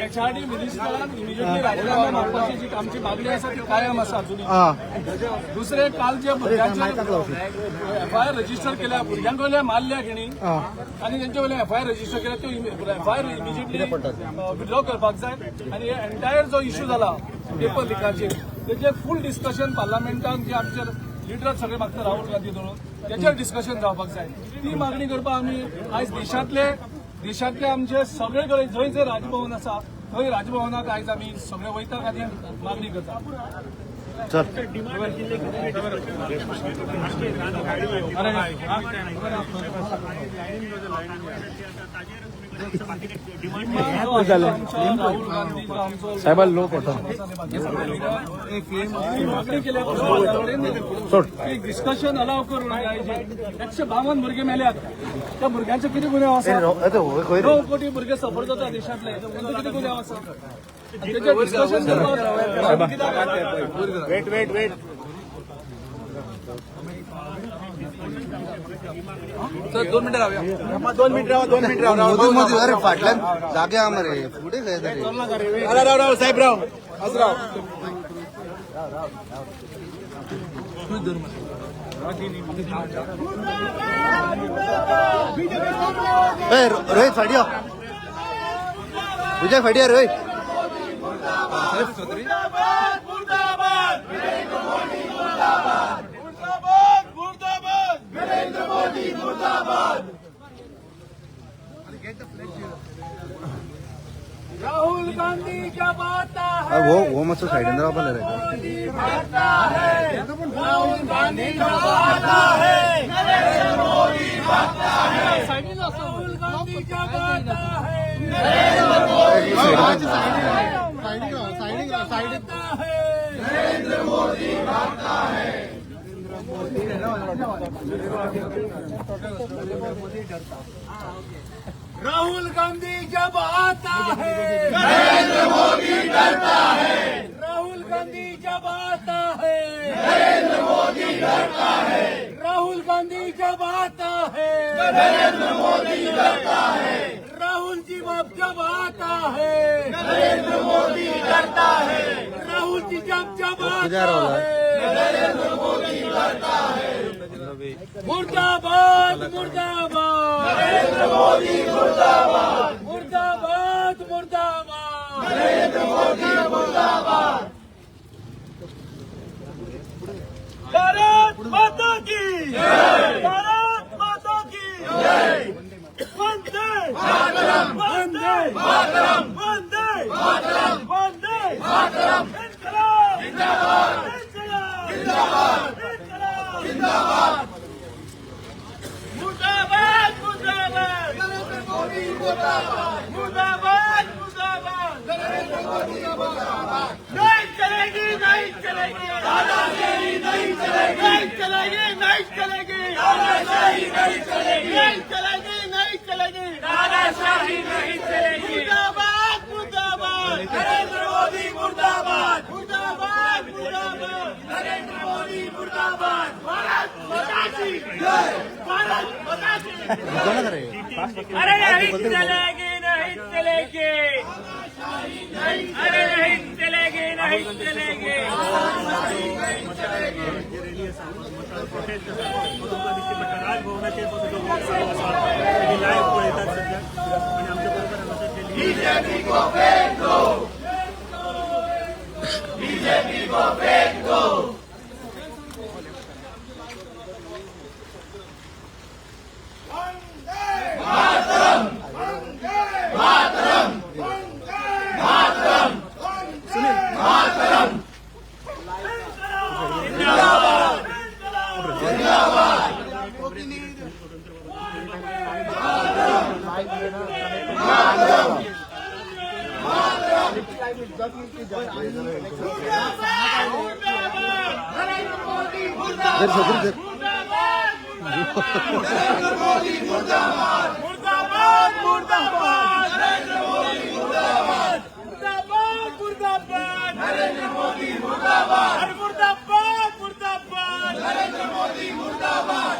HRD मिनिस्टरान immediately राजीनामा मागपाची जी आमची मागणी आसा ती कायम आसा अजूनय. दुसरे काल जे भुरग्यांचे FIR रजिस्टर केल्या भुरग्यांक वयले मारल्या घेणी आनी तेंचे वयले FIR रजिस्टर केल्या त्यो FIR इमिजिएटली विथड्रॉ करपाक जाय आनी एंटायर जो इश्यू जाला पेपर लिकाचेर तेचे फूल डिस्कशन पार्लमेंटान जे आमचे लिडर सगळे मागता राहुल गांधी धरून त्याचेर डिस्कशन जावपाक जाय. ती मागणी करपाक आमी आयज देशातले आमचे सगळे कडेन जंय जंय राजभवन आसा थंय राजभवनाक आयज आमी सगळे वयता खातीर मागणी करता. साहेब लोक होता डिस्कशन अलाव करून 152 भुरगे मेल्यात. त्या भुरग्यांचे किती गुन्हे आसा? 9 कोटी भुरगे सफर जाता देशातले. तांचे किती गुन्हे आसा? त्याचे डिस्कशन वेट सर 2 मिनिटं राहूया. 2 मिनिटं राहा. अरे फाटल्यान जागे आमरे पुढे काय तरी राव साहेबराव आजराव रोहित फाडियो विजय फाडिया रोहित राहुल गांधी जब आता है वो मस्त साइड अंदर वापस ले रहे राहुल गांधी जब आता है नरेंद्र मोदी भागता है. राहुल गांधी जब आता है नरेंद्र मोदी भागता है. नरेंद्र मोदी भागता है. राहुल गांधी जब आता है नरेंद्र मोदी डरता है. राहुल गांधी जब आता है नरेंद्र मोदी डरता है. राहुल गांधी जब आता है नरेंद्र मोदी डरता है. राहुल जी जब आता है नरेंद्र मोदी डरता है. राहुल जी जब आता है नरेंद्र मोदी डरता है. मुर्दाबाद मुर्दाबाद नरेंद्र मोदी मुर्दाबाद. मुर्दाबाद मुर्दाबाद नरेंद्र मोदी मुर्दाबाद. भारत माता की जय. भारत माता की जय. वंदे मातरम. वंदे मातरम. वंदे मातरम. वंदे मातरम. इनकलाब जिंदाबाद. इनकलाब जिंदाबाद. इनकलाब जिंदाबाद. मुर्दाबाद मुर्दाबाद नरेंद्र मोदी मुर्दाबाद. मुर्दाबाद मुर्दाबाद नरेंद्र मोदी मुर्दाबाद. नहीं चलेगी नहीं चलेगी दादागिरी नहीं चलेगी. नहीं चलेगी नहीं चलेगी दादाशाही नहीं चलेगी. नहीं चलेगी नहीं चलेगी दादाशाही नहीं चलेगी. मुर्दाबाद मुर्दाबाद नरेंद्र मोदी मुर्दाबाद. मुर्दाबाद मुर्दाबाद नरेंद्र मोदी मुर्दाबाद. भारत माता की जय. भारत माता की अरे नहीं चलेगी नहीं चलेगी. अरे नहीं चलेगी नहीं चलेगी. बीजेपी को फेंक दो. बीजेपी को फेंक दो. मातरम मातरम मातरम मातरम. जिंदाबाद जिंदाबाद. मातरम मातरम नरेंद्र मोदी मुर्दाबाद. नरेंद्र मोदी मुर्दाबाद. मुर्दाबाद मुर्दाबाद नरेंद्र मोदी मुर्दाबाद. मुर्दाबाद मुर्दाबाद नरेंद्र मोदी मुर्दाबाद. मुर्दाबाद मुर्दाबाद नरेंद्र मोदी मुर्दाबाद.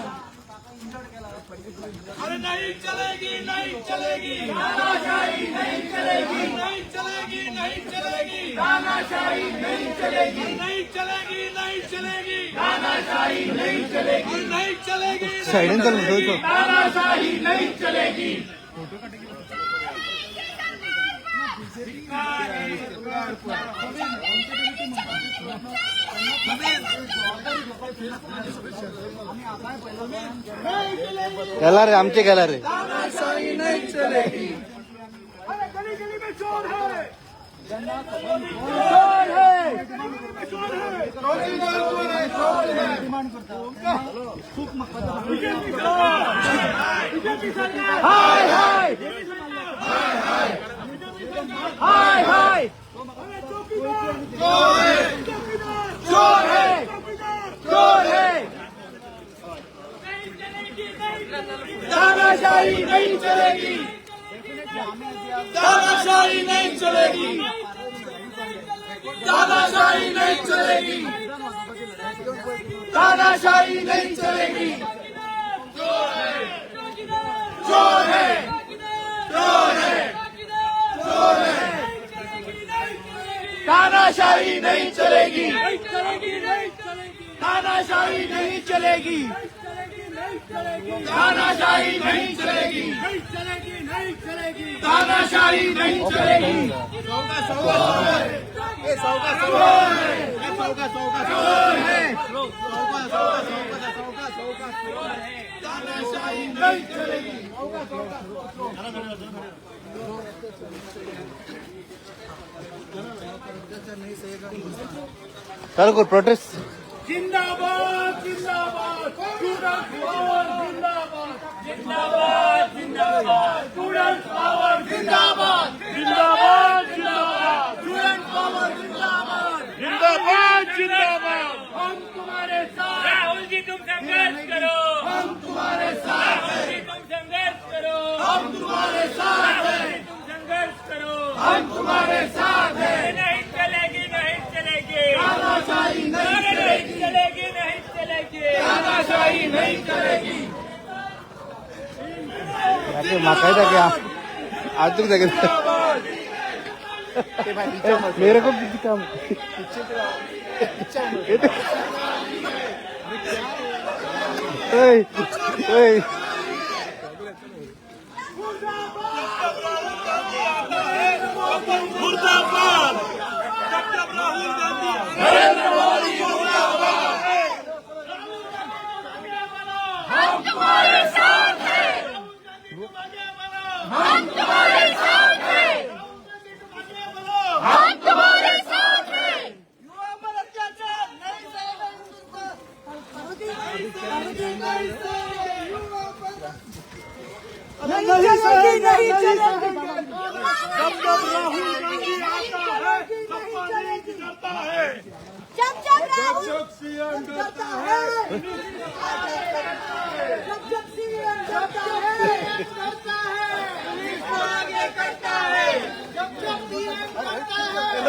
अरे नहीं चलेगी, नहीं चलेगी तानाशाही, नहीं चलेगी, नहीं चलेगी, नहीं चलेगी तानाशाही, नहीं चलेगी, नहीं चलेगी, नहीं चलेगी तानाशाही, नहीं चलेगी, नहीं चलेगी, साइडन कर लो तानाशाही नहीं चलेगी। गेला रे आमचे गेला रे तानाशाही नहीं चलेगी। अरे गली गली में चोर है, चोर है, चोर है, बीजेपी सरकार हाय हाय हाय हाय, चोर है, चोर है, चोर है, तानाशाही नहीं चलेगी, तानाशाही नहीं चलेगी, तानाशाही नहीं चलेगी, तानाशाही नहीं चलेगी। चोर है, चोर है, चोर है, चोर है, तानाशाही नहीं चलेगी, तानाशाही नहीं चलेगी, तानाशाही नहीं चलेगी, तानाशाही नहीं चलेगी। तानाशाही नहीं चलेगी। कल को प्रोटेस्ट जिंदाबाद, जिंदाबाद, स्टूडेंट पावर जिंदाबाद, जिंदाबाद, जिंदाबाद, स्टूडेंट पावर जिंदाबाद, जिंदाबाद, जिंदाबाद, स्टूडेंट पावर जिंदाबाद, जिंदाबाद, जिंदाबाद। हम तुम्हारे साथ, राहुल जी तुम संघर्ष करो, हम तुम्हारे साथ, राहुल जी तुम संघर्ष करो, हम तुम्हारे साथ हैं, तुम संघर्ष करो, हम तुम्हारे साथ हैं। नहीं चलेगी, नहीं चलेगी तानाशाही, नहीं चलेगी, नहीं चलेगी तानाशाही, नहीं चलेगी। माकायदा क्या आज तक देखे मेरे को भी काम मुर्दाबाद, डॉक्टर राहुल गांधी, नरेंद्र मोदी मुर्दाबाद। हम तुम्हारे साथ हैं, हम तुम्हारे साथ हैं, हम तुम्हारे साथ हैं। युवा पर अत्याचार नहीं सहेगा, नहीं चलेगी, नहीं चलेगी। जब जब राहुल गांधी आता है, तब पानी निकलता है, जब राहुल सीएम करता है, जब सीएम करता है पुलिस को आगे करता है, जब सीएम करता है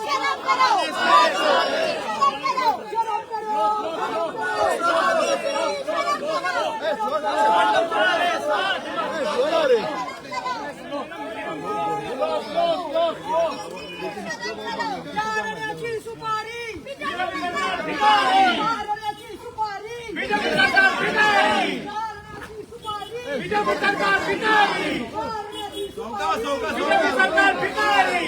शर्म करो, सुपारी बीजेपी सरकार भिखारी, बीजेपी सरकार भिखारी, बीजेपी सरकार भिखारी।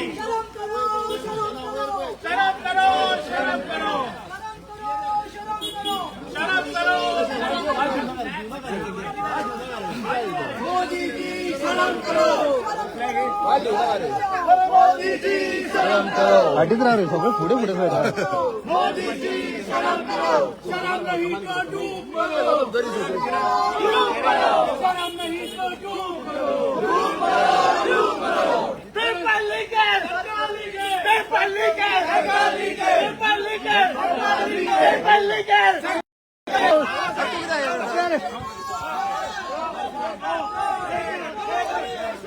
शर्म करो, शर्म करो, शर्म करो, मोदी जी शर्म करो, मोदी जी शर्म करो, अडीच राहा रे सगळं पुढे पुढे मोदी जी शर्म करो, शर्म नहीं तो डूब मरो, डूब मरो, शर्म नहीं तो डूब मरो, डूब मरो, डूब मरो। Paper leakage, paper leakage, paper leakage, paper leakage, paper leakage.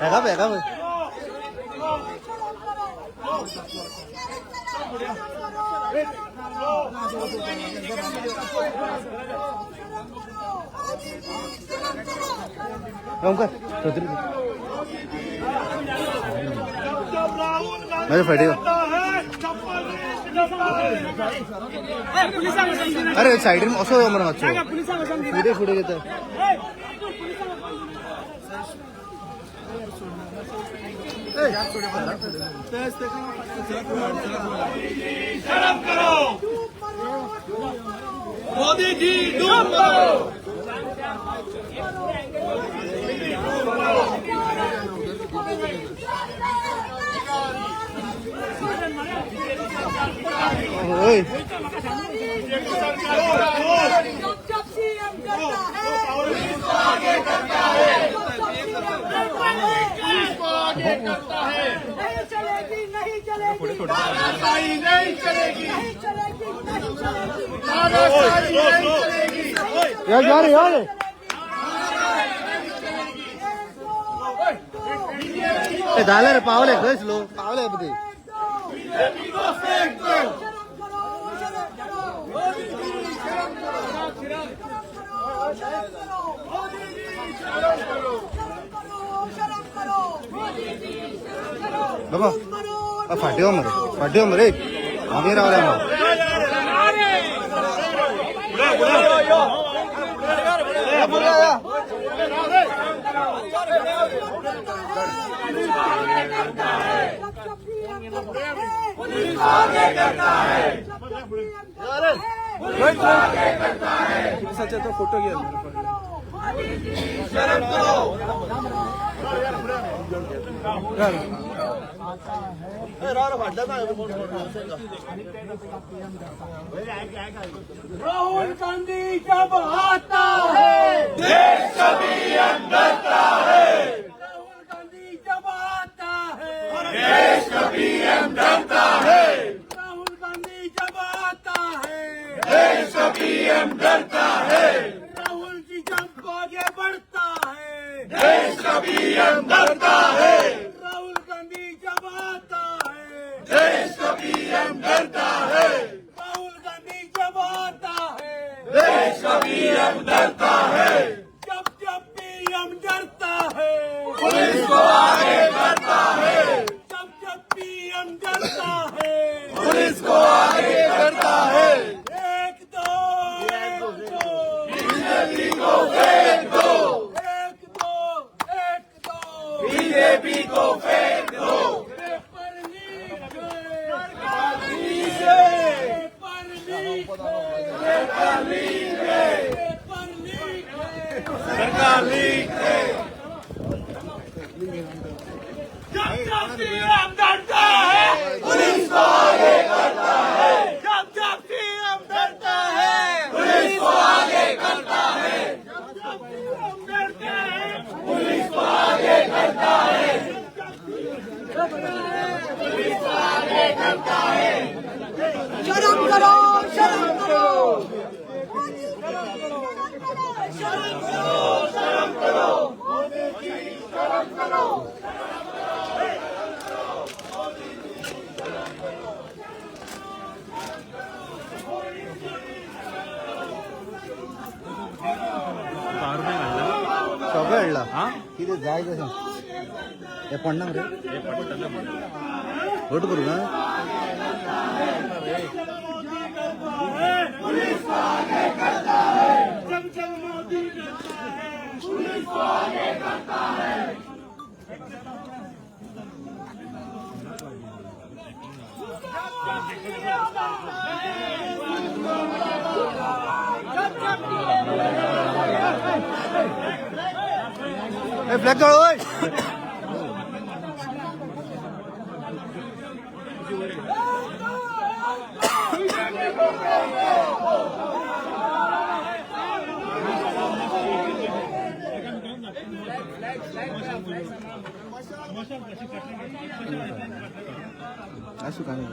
है का ओमकार जब राहुल गांधी माझ्या फाटीवर कहता है चप्पल रेस्ट करता है अरे साईडीन असं मला मागचं पुढे पुढे घेत शर्म करो मोदी जी डूब करो ओय जब सीएम करता है नहीं चलेगी नहीं चलेगी तानाशाही नहीं चलेगी नहीं चलेगी नहीं चलेगी तानाशाही नहीं चलेगी यार यार ए झालं रे पावले खस लो पावले बदे बीजेपी को फेंक दो बाबा फाटीवर मरे आम्ही रावले फोटो घ्या राहुल गांधी जब आता है देश कभी डरता है राहुल गांधी जब आता है देश कभी डरता है राहुल गांधी जब आता है देश कभी डरता है राहुल जी जब आगे बढ़ता है देश कभी डरता है राहुल गांधी जब आता है देश कभी डरता है राहुल गांधी जब आता है देश कभी डरता है जब जब पीएम डरता है पुलिस को आगे करता है जब जब पीएम डरता है पुलिस को आगे करता है एक दो बीजेपी को फेंक दो एक दो बीजेपी को फेंक दो पेपर लीक सरकार लीक है जब जब सीएम डरता है पुलिस को आगे करता है जब जब सीएम डरता है पुलिस को आगे करता है जब जब सीएम डरता है पुलिस को आगे करता है पुलिस को आगे करता है शर्म करो शर्म करो शर्म करो शर्म करो सगळं अडला किती जायचं सांग हे पडणार रे वोट करू ना पुलिस को आगे करता है जब जब मोदी डरता है पुलिस को आगे करता है ए फ्लॅग काढ ओय असू का नाही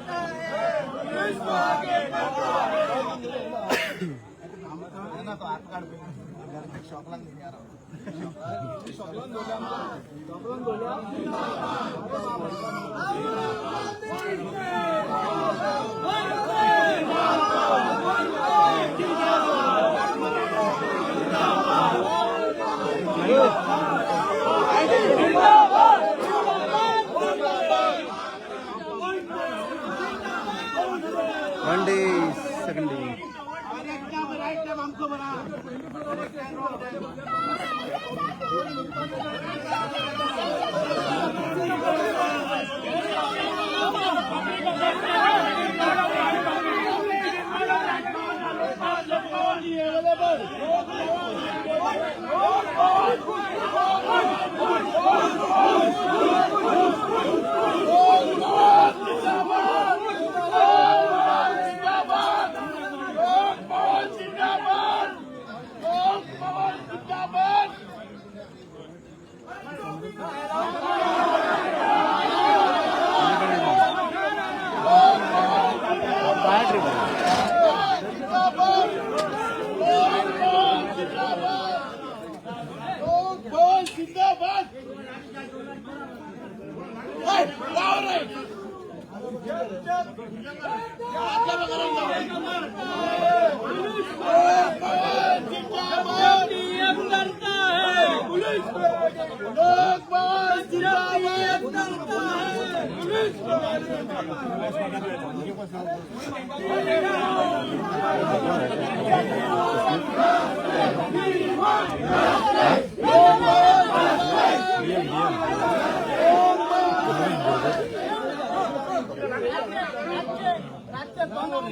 पुलिस को आगे करता है वन डे सेकंड डे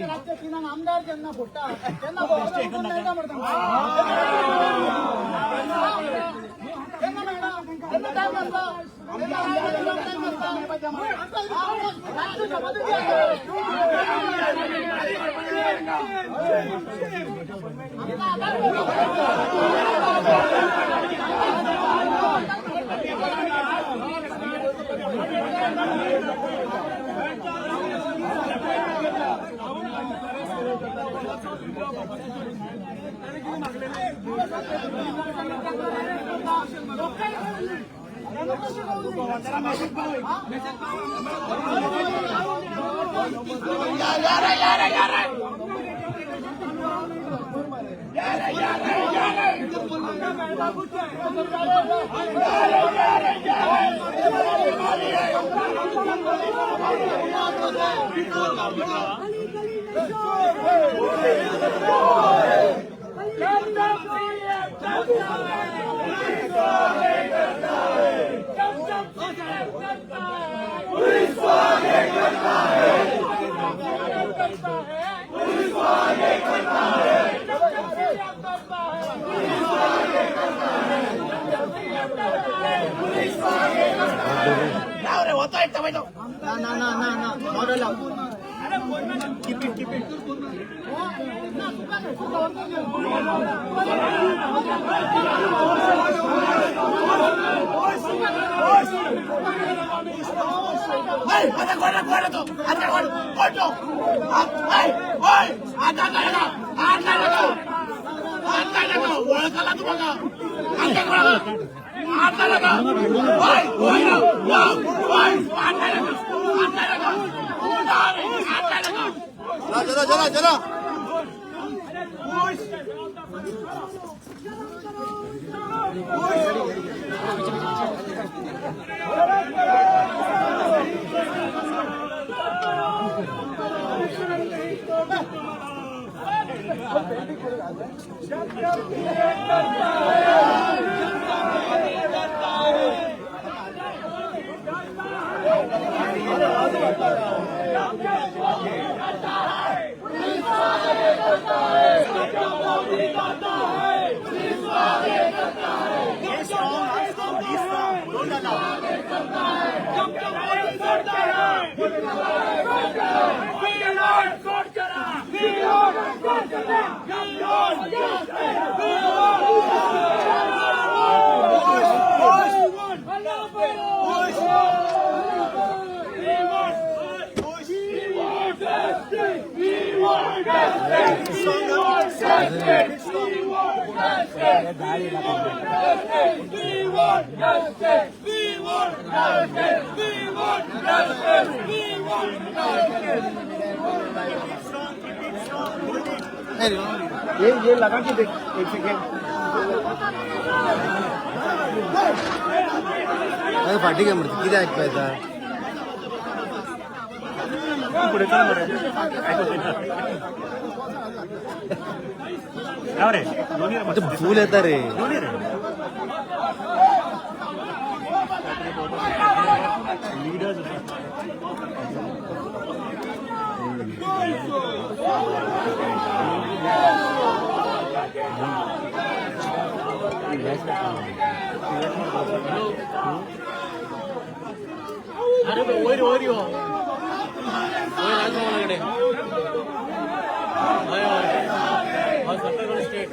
राज्य किमान आमदार ज्यांना फोटा त्यांना चला चला चला We want justice. ये लगा कि देख एक सेकेंड फाटी काय म्हणते किती ऐकायचा पुढे चल बरं काय रे दोन्ही रे आता फुल येतात रे दोन्ही रे लीडर्स अरे ओरी ओरी हो राजभवनाकडे सत्तागड स्टेट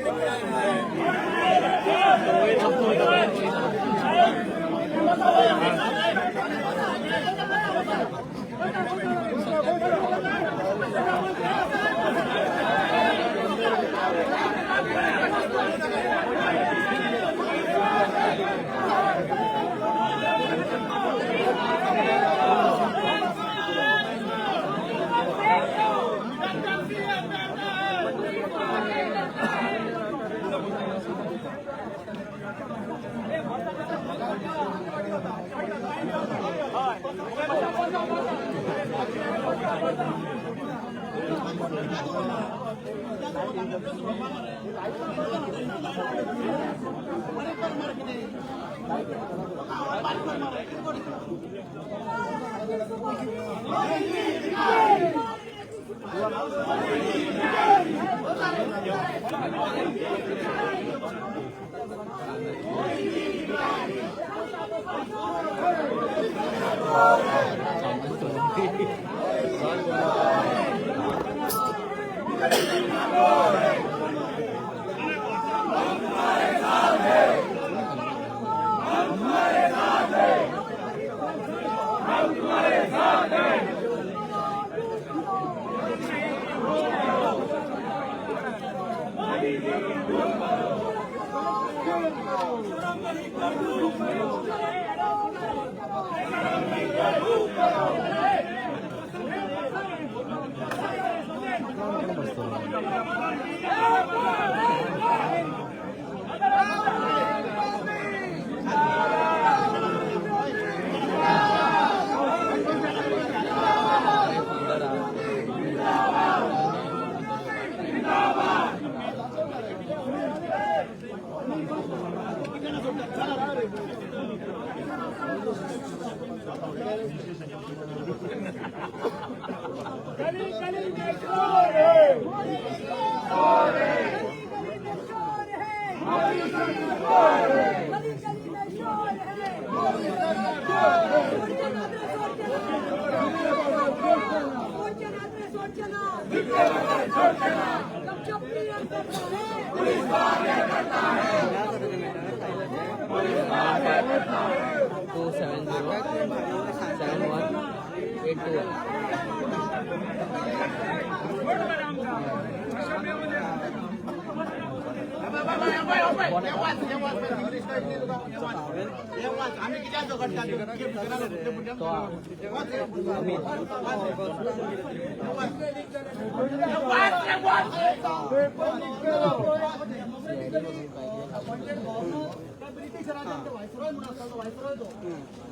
ब्रिटिश राजांचे व्हायसरॉय म्हणून असतो व्हायसरॉय तो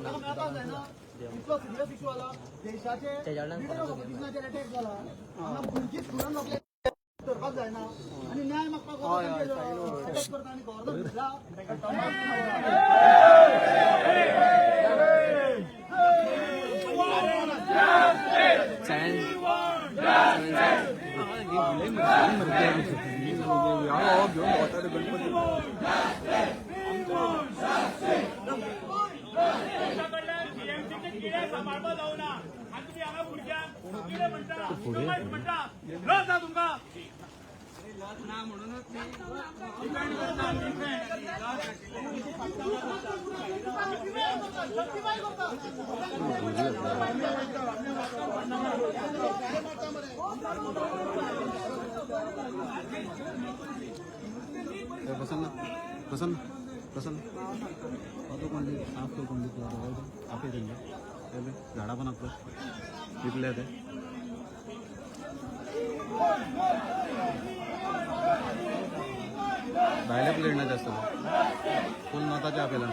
ताका मेळपाक जायना इतलो सिरियस इशू आला देशाचे ब्रिटिशांचेर अटॅक जाला हांगा भुरगीं स्कुलान आपले धरपाक जायना आनी न्याय मागपाक अटॅक करता आनी गव्हर्नमेंट भितला सांबाळपा जावना आनी तुमी हांगा भुरग्यांक कितें म्हणटा लस ना तुमकां ना म्हणूनच प्रसन्न प्रसन्न प्रसन्न तो कोण साफ तो कोण आपले त्यांनी झाडा पण आपलं विकले ते बायला प्लेट नाही जास्त फुल मताचे आपल्याला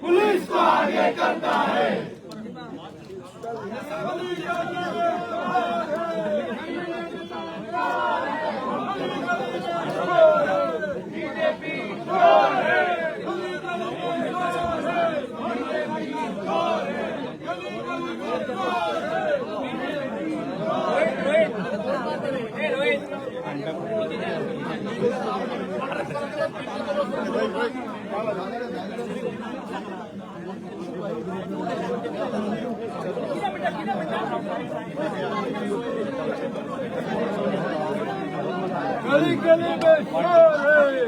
पुलिस को आगे करता है गली गली में शोर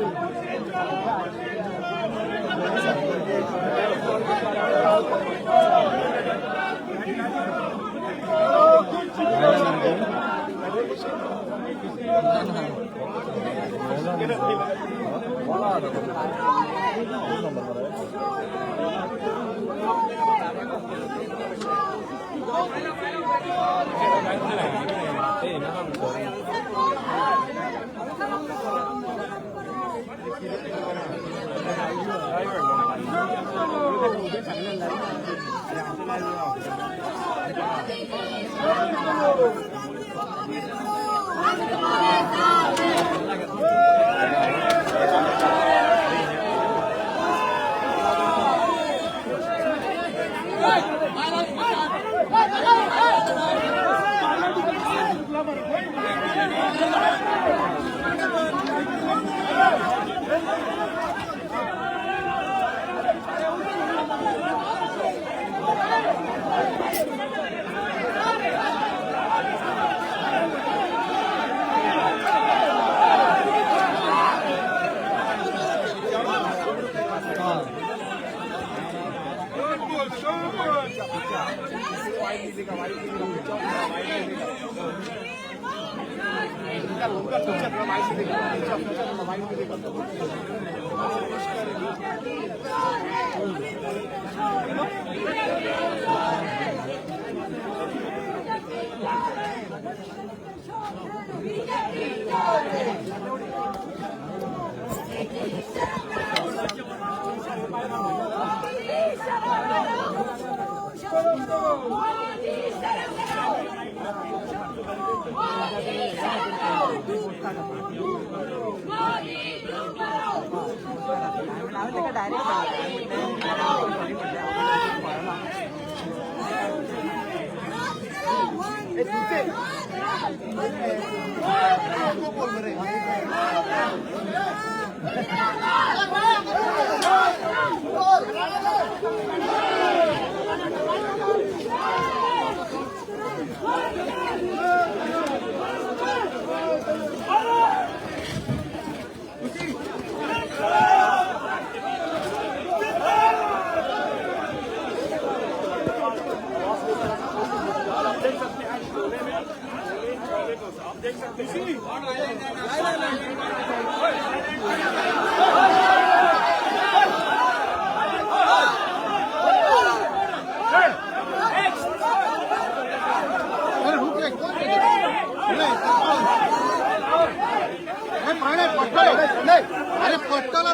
अरे पट्टाला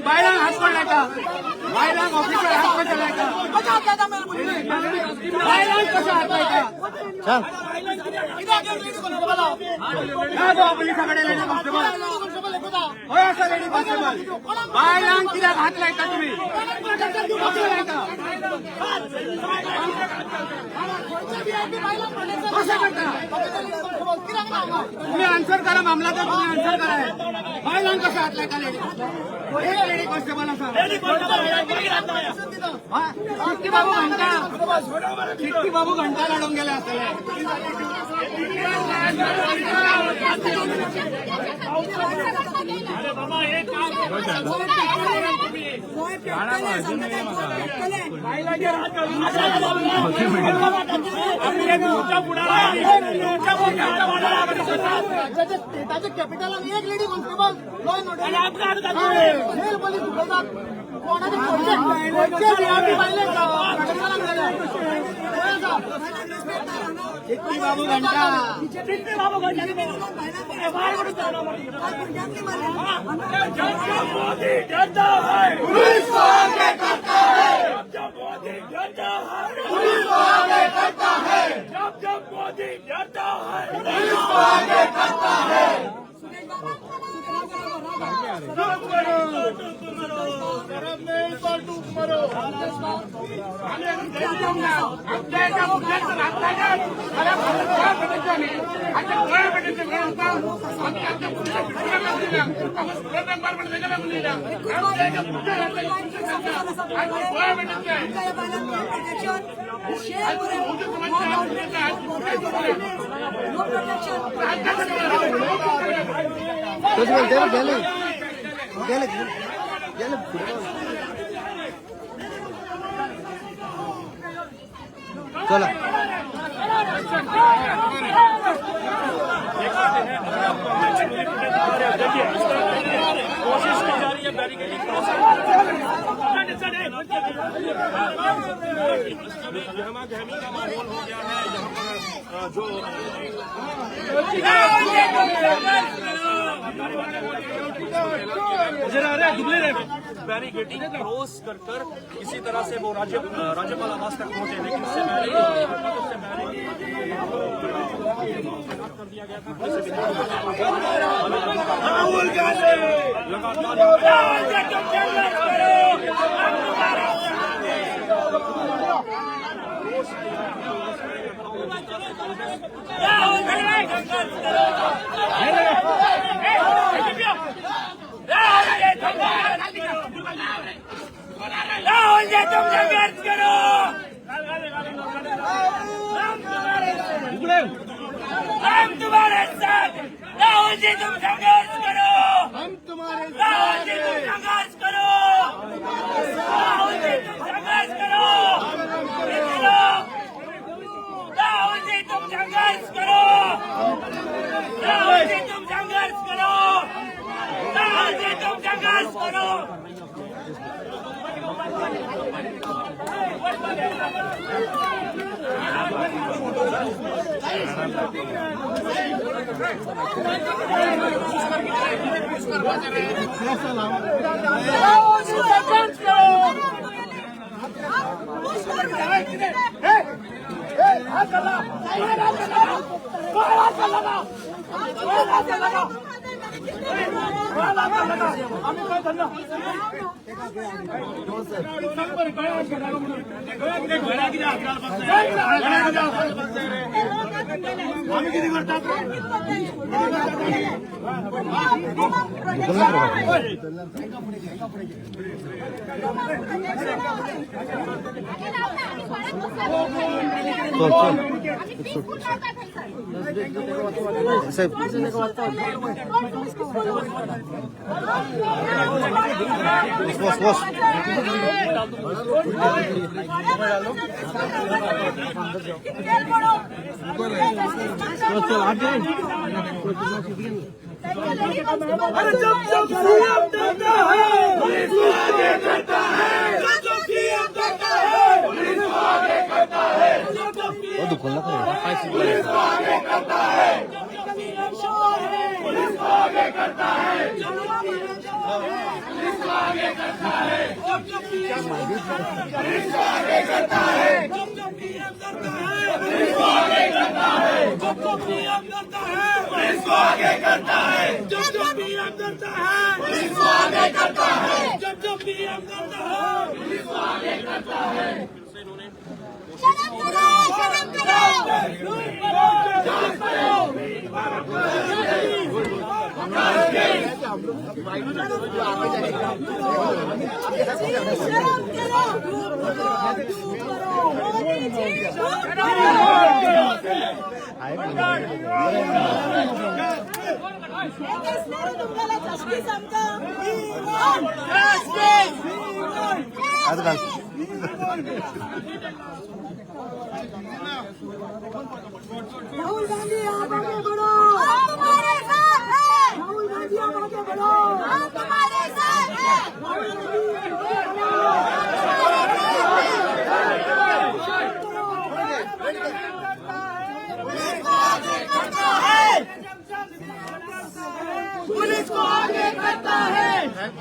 बायलांग हात पडलाय का बायलांग ऑफिसर हात पडलाय का बायलांग कसं हात नाही का पोलिसाकडे लेडी कॉन्स्टेबल होय असं लेडी कॉन्स्टेबल बायलांग तिला घातलाय का तुम्ही तुम्ही आन्सर करा मामला तर तुम्ही आन्सर करा बायलांग कसं हातलाय का लेडी कॉन्स्टेबल असा चिट्टी बाबू घंटा लढून गेले असले कॅपिटल आणि एक lady constable law and order police चिट्टी बाबू घंटा मोदी डरता है पुलिस को आगे करता है जब मोदी डरता है पुलिस को आगे करता है जब मोदी डरता है पुलिस को आगे करता है चला कोशिश की जा रही है बैरिकेडिंग गहमा गहमी का माहौल हो गया है यहाँ जो बैरिकेडिंग क्रॉस कर इसी तरह से वो राज्यपाल आवास तक पहुंचे, लेकिन इससे पहले कर दिया गया था। राहुल गांधी राहुल जी तुम संघर्ष करो, हम तुम्हारे साथ। राहुल जी तुम संघर्ष करो, हम तुम्हारे राहुल जी तुम संघर्ष करो, राहुल जी तुम संघर्ष करो, राहुल जी तुम संघर्ष करो, राहुल जी तुम संघर्ष करो, राहुल जी तुम संघर्ष करो अरे जब सीएम देता है पुलिस को आगे करता है जब सीएम देता है पुलिस को आगे करता है पुलिस को आगे करता है पुलिस को आगे करता है पुलिस को आगे करता है पुलिस को आगे करता है पुलिस को आगे करता है पुलिस को आगे करता है जब पीएम करता है पुलिस को आगे करता है जब पीएम करता है पुलिस को आगे करता है शर्म करो राहुल गांधी आप आगे बढ़ो, हम तुम्हारे साथ हैं। राहुल गांधी आप आगे बढ़ो, हम तुम्हारे साथ हैं। पुलिस को आगे करता है, पुलिस को आगे करता है। हम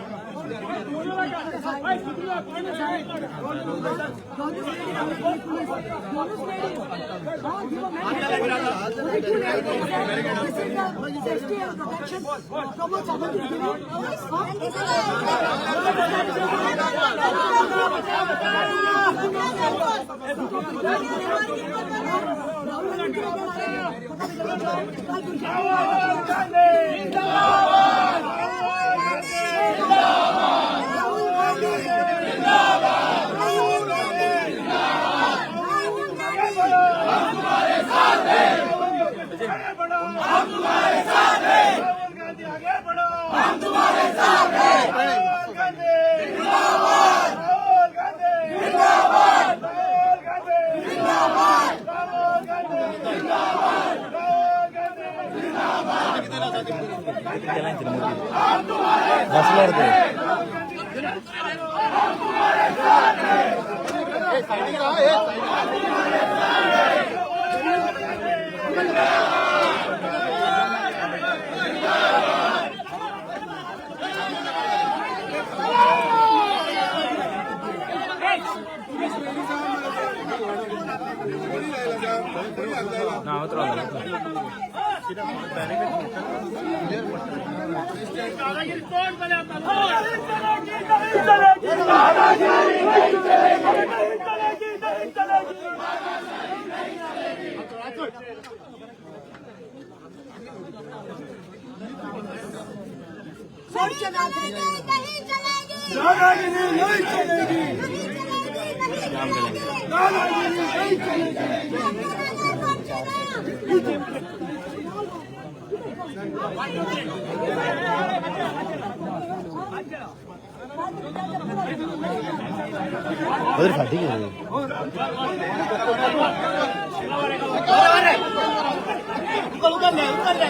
तुम्हारे साथ हैं, राहुल गांधी आगे बढ़ो, हम तुम्हारे साथ हैं, राहुल गांधी जिंदाबाद, राहुल गांधी जिंदाबाद, राहुल गांधी जिंदाबाद, राहुल गांधी जिंदाबाद, राहुल गांधी जिंदाबाद। हम तुम्हारे साथ हैं, हम तुम्हारे साथ हैं। दादागिरी कौन बनाता है? दादागिरी नहीं चलेगी, नहीं चलेगी, नहीं चलेगी। दादागिरी नहीं चलेगी, दादागिरी नहीं उधर फाटी है उतर ले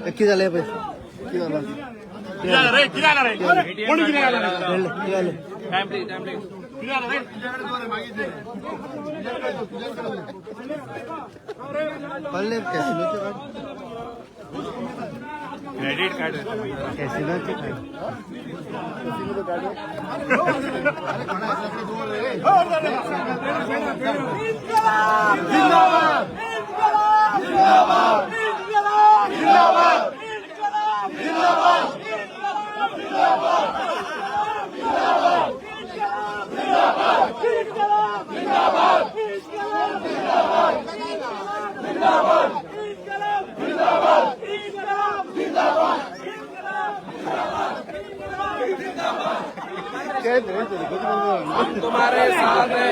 अक्की झाले कोणी क्रेडिट कार्ड तुम्हारे साथ है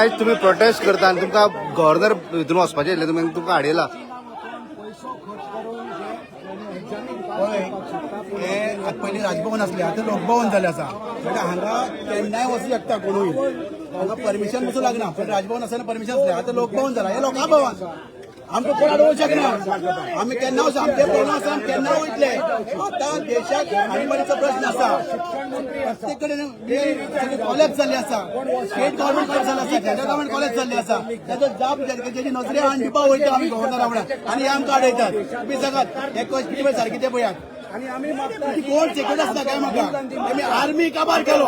आज तुम्ही प्रोटेस्ट करता आणि तुमका गव्हर्नर हितून वचपाचें आसलें तुमकां हाडयला पयलीं राजभवन आसलें आतां लोकभवन जालें आसा म्हणजे हांगा केन्नाय वचूं शकता कोणूय हांगा परमिशन वचूं लागना पण राजभवन आसतना परमिशन आसलें आतां लोकभवन जाला हें लोकां भवन आमकां कोण अडवूंक शकना आमी केन्ना वचूं आमचे प्रॉब्लम आसा आमी केन्ना वयतले आतां देशाक आणीबाणीचो प्रश्न आसा प्रत्येक कडेन कॉलेज जाल्ली आसा स्टेट गव्हर्मेंट कॉलेज जाल्ली आसा सेंट्रल गव्हर्मेंट कॉलेज जाल्ली आसा तेजो जाप जेची नजरे आनी दिवपाक वयता आमी गव्हर्नरा वांगडा आनी आमकां अडयतात तुमी सांगात हे कितें वेळ सारकें तें पळयात कोण सेक्रेट आसता काय म्हाका आमी आर्मी काबार केलो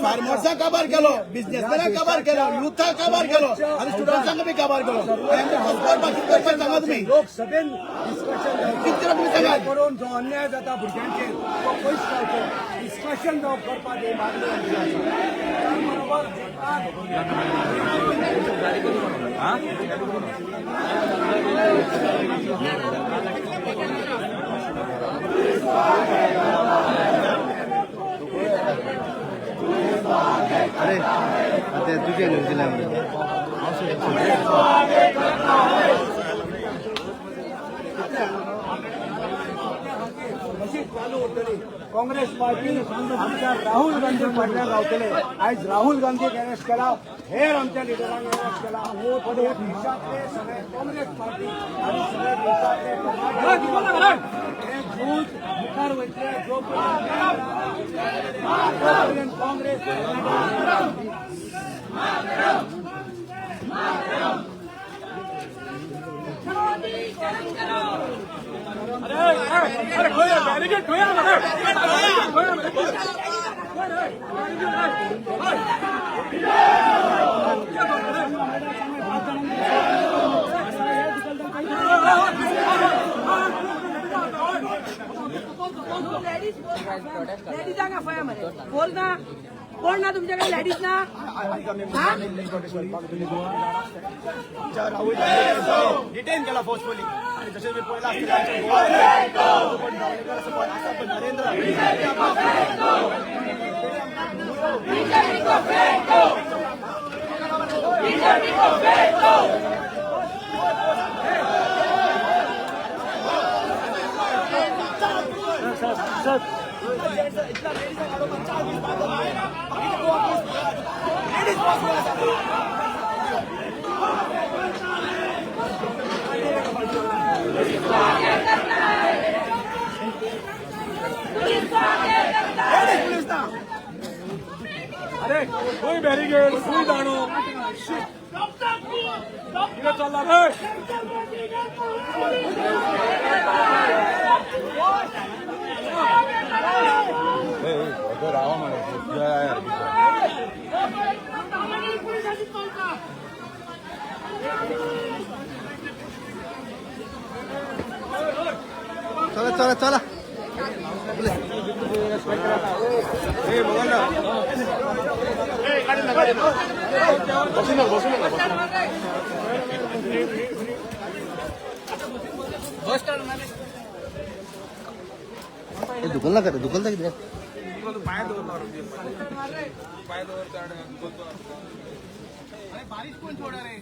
फार्मर्सांक काबार केलो बिझनेसमॅनांक काबार केलो युथाक काबार केलो आनी स्टुडंट्सांक बी काबार केलो करपाक सांगा तुमी लोकसभेन डिस्कशन तुमी सांगात करून जो अन्याय जाता भुरग्यांचेर तो पयस जावचो डिस्कशन जावप करपाक ही मागणी अरे आता तुझे न्यूझीलंड काँग्रेस पार्टी आमच्या राहुल गांधी फाटल्यान रावतले आयज राहुल गांधीक अरेस्ट केला हेर आमच्या लिडरांक अरेस्ट केला पण हे देशातले सगळे काँग्रेस पार्टी आनी सगळे देशातले हे झूज मुखार वयतले जो पर्यंत काँग्रेस लेडीजांना फया मध्ये बोल ना कोण ना तुमच्याकडे लेडीज ना डिटेन केला फोर्सफुली आणि जसे मी पहिला नरेंद्र अरे कोई बैरिकेड कोई दानो इधर चल रहा है चला चला चला दुकान ना दुकान किती बारिश कोण छोड़ा रे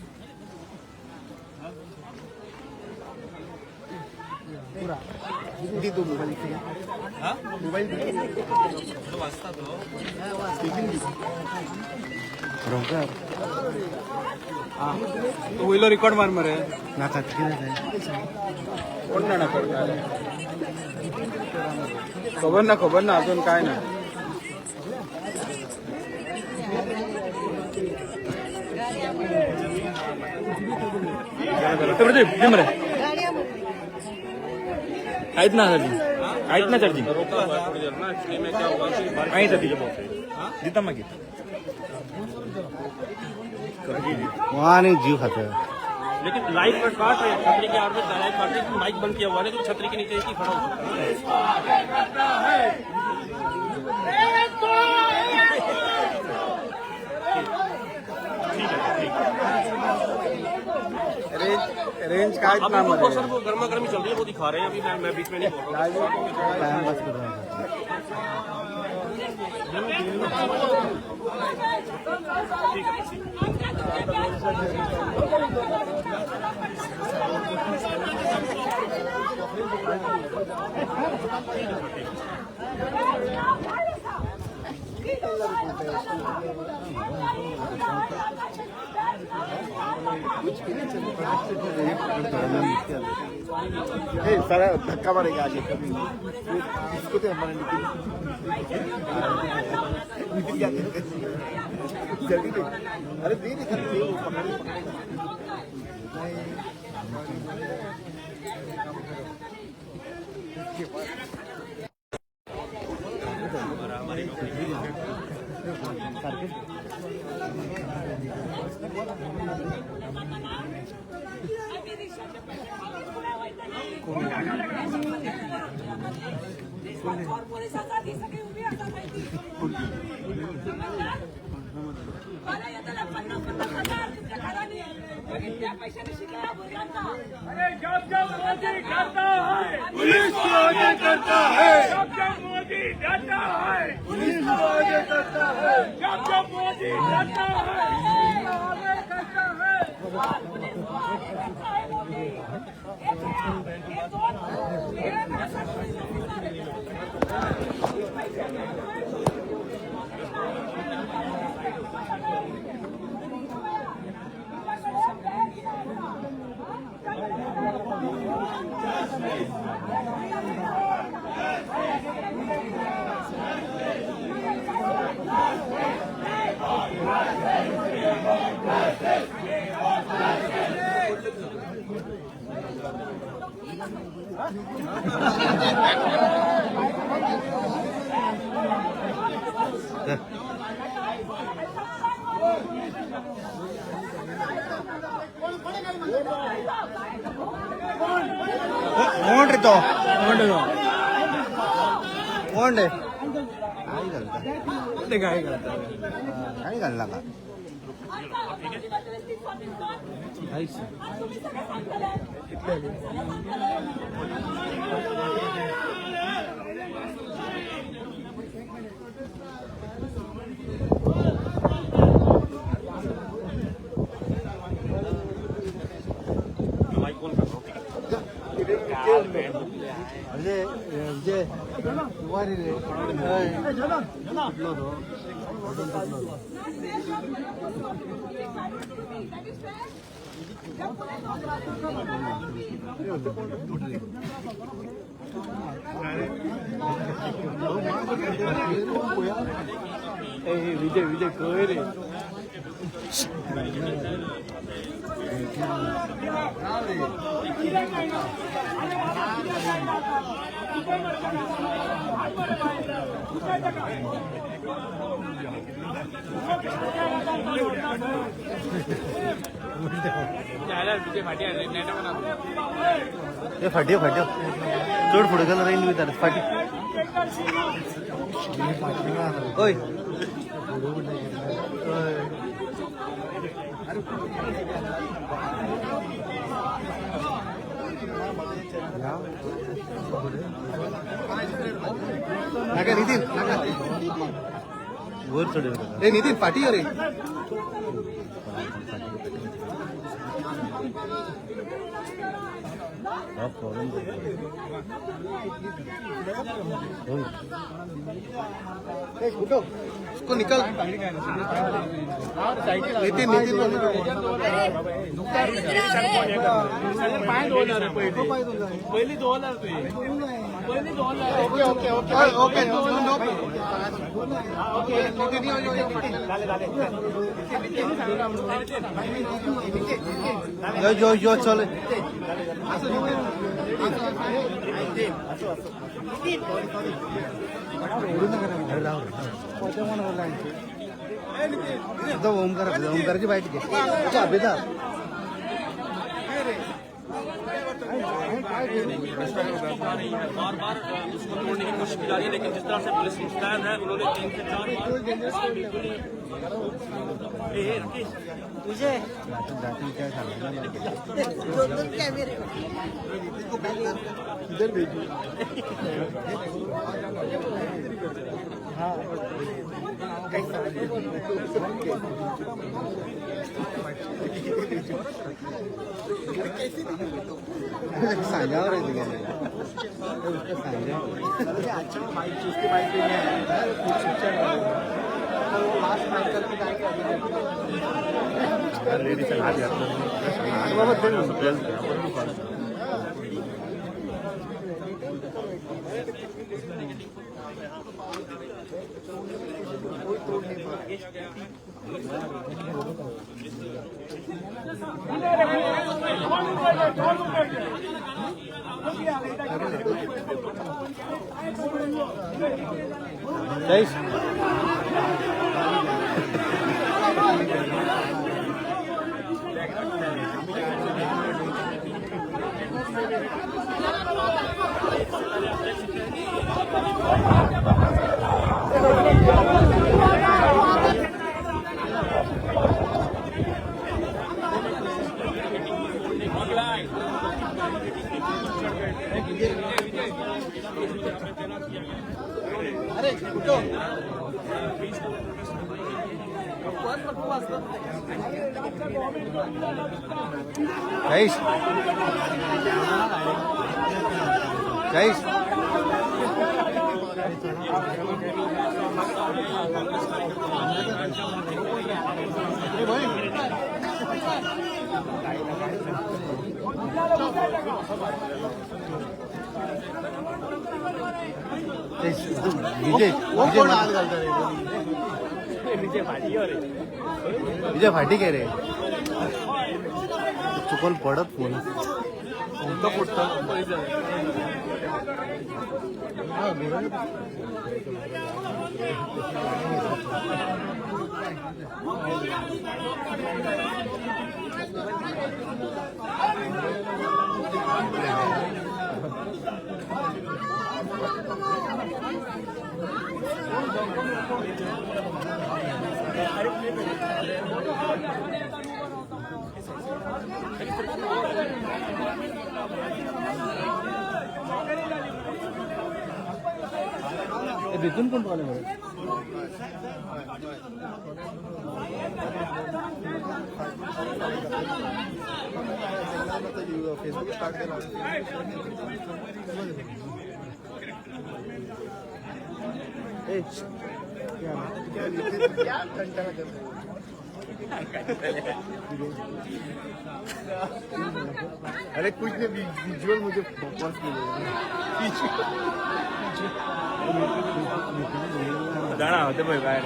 तो व्हीलर रिकॉर्ड मार मरे नाका कोण ना खबर ना अजून काय ना आहेत ना चार्जिंग जिता मागे वहाँ नहीं जीव खाता है लेकिन लाइट पर काट रहे छतरी के आड़ में लाइट काट रहे माइक बंद किया हुआ है लेकिन छतरी के नीचे ही खड़ा हुआ रेंज का इतना है सर वो गर्मा गर्मी चल रही है वो दिखा रहे हैं अभी मैं बीच में नहीं बोल रहा टाइम पास कर रहा है सारा धक्का मारेगा आगे कभी इसको तो हमारे नितिन क्या कहते जल्दी दे अरे दे दे अरे जब मोदी करता है पुलिस को आगे करता है जब मोदी डरता है पुलिस को आगे करता है जब मोदी डरता है आगे करता है कोण रे काय घालला का विजय कळ रे फाटी चढ पुढे गेला राहील मी त्याला फाटी होय नाका नितीन वर चढेल रे नितीन फाटी रे उसको निकल नितीन पहिली दोन ओके जो चल ओमकाराची बाईट घे बेटा बार बार उसको तोड़ने की कोशिश की जा रही है, लेकिन जिस तरह से पुलिस मुस्तैद है, उन्होंने 3 से 4 सांगावर विजय फाटी के रे चुकून पडत फोन Thank you. तिथून कोण पाहिलं बरं फेसबुक स्टार्ट केला अरे कुछ ने विजुअल मुझे बकवास जाना होते भाई बाहेर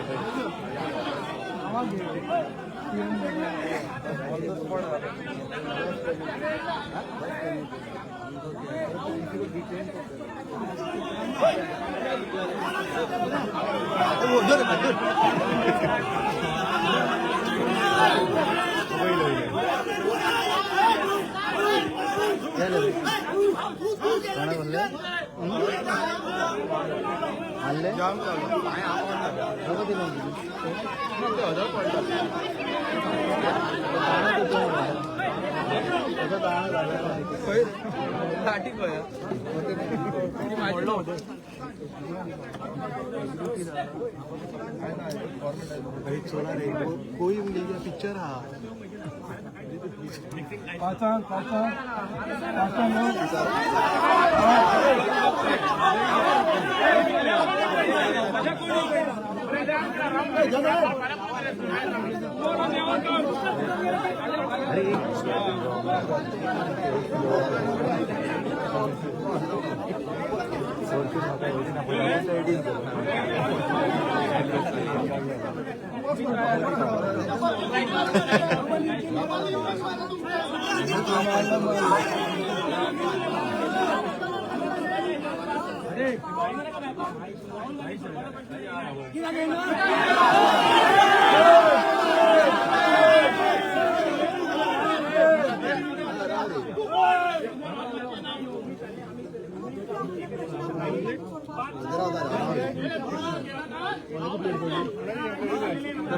कोई मिल गया पिक्चर हा